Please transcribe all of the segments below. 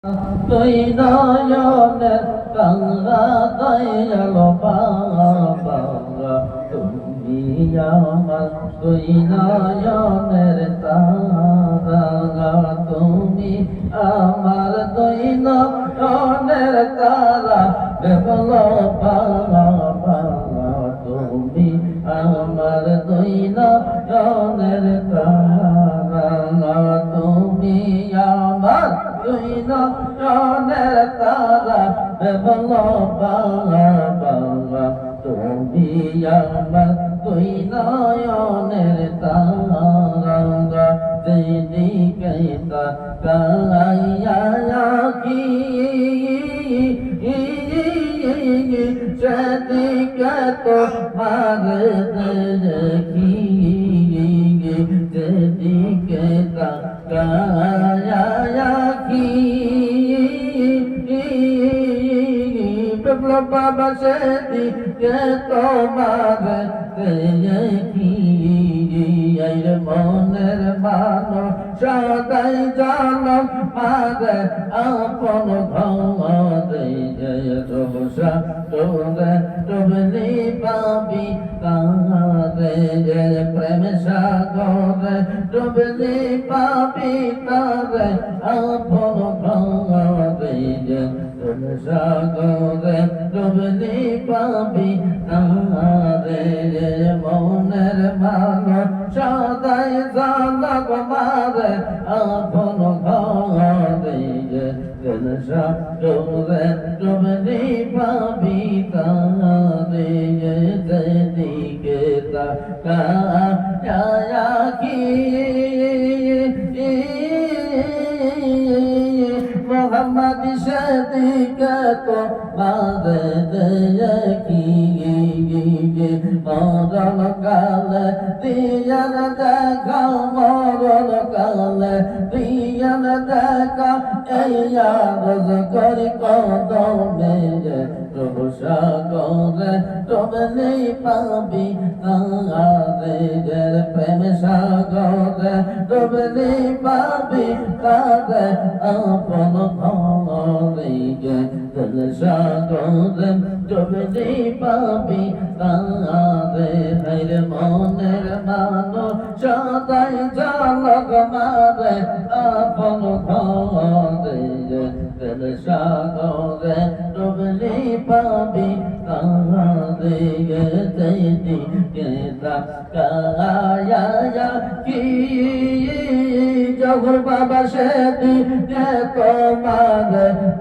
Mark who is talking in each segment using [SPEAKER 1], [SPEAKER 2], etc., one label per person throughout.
[SPEAKER 1] তুই নয়নের কাঙ্গা দয়াল বাবা তুমি আমার তুই নয়নের তারা তুমি আমার তুই নয়নের তারা বেবল বাবা তুমি আমার তুই নয়নের তারা তুমি আমার তুই নয়নের তারা বলো বাবা তুমি আমার তুই নয়নের তারা যেদিকে তাকাইয়া কি সেদিকে তোমার দেখি যেদিকে তাকাইয়া কি বাবা সেদিকে তোমার দেখি মনের মানো সদাই জনম মারে আপন ঘরে রোষা তোরে ডুবলি পাবি তারে প্রেম সাগরে ডুবলি পাবি তারে আপন ঘরে সাগরে ডুবলি পাবি তারে মনের মানো সদাই জনম মারে আপন ঘরে সাগরে ডুবলি পাবি তারে যেদিকে তাকায়া কি মোহাম্মদ সেদিকে তোমার দেখি মরণ কালে দিয়ান দেখা মরণ কালে দিয়ান দেখা এইয়া রোজ করি কদমে প্রভু সাগরে ডুবলি পাবি তারে প্রেম সাগরে ডুবলি পাবি তারে আপন ঘরে সাগরে ডুবলি পাবি তারে মনের মানো সদাই ঝলক মারে আপন ঘরে সাগরে ডুবলি পাবি তারে যেদিকে তাকায়া কি জগর বাবা সেদিকে তোমার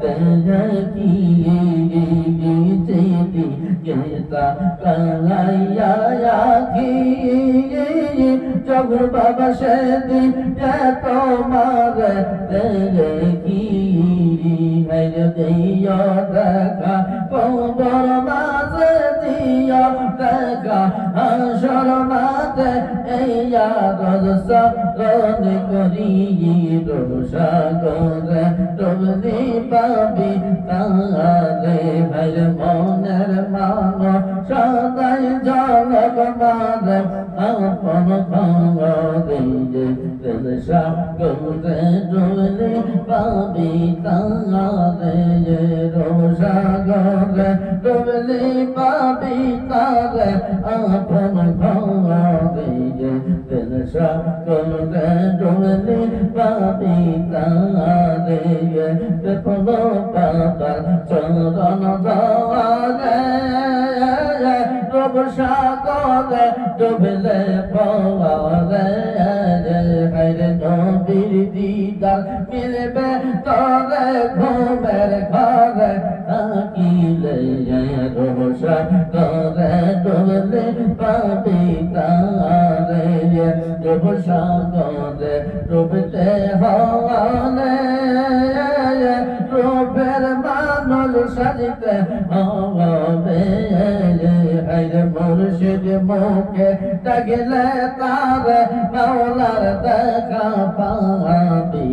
[SPEAKER 1] দেখি যেদিকে তাকায়া কি জগর বাবা সেদিকে তোমার দেখি দিও দেখা কবর মাঝে দিও দেখা হাসর মাঝে এইয়া রজসা রনে করি রোষাগরে ডুবলি পাবি তারে ভাই মনের মানো সদাই ঝলক মারে আপন ঘরে সাগরে ডুবলি পাবি তারে রোষাগরে ডুবলি পাবি তারে আপন ঘরে সাগরে ডুবলি পাবি তারে বেপল বাবার চরণ যাওয়ারে প্রভু সাগরে ডুবলে পাওয়ারে হায়রে নবীর দিদার মিলবে তরে ঘুমের ঘরে থাকিলে প্রভু সাগরে ডুবলে পাবি তারে প্রভু সাগরে ডুবতে হওয়ারে রূপের মানুষ সাজিতে হবে হায়রে মুর্শিদ মুখে ডাকিলে তার মাওলার দেখা পাবি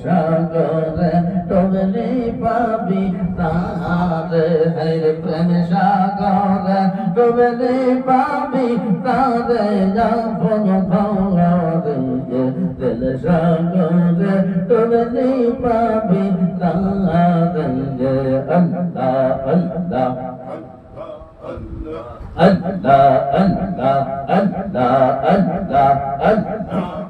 [SPEAKER 1] সাগরে ডুবলি পাবি তারে হায়রে প্রেম সাগরে ডুবলি পাবি তারে আপন ঘরে দিল সাগরে ডুবলে পাবি তাহারে আল্লাহ আল্লাহ Allah, Allah, Allah, Allah, Allah.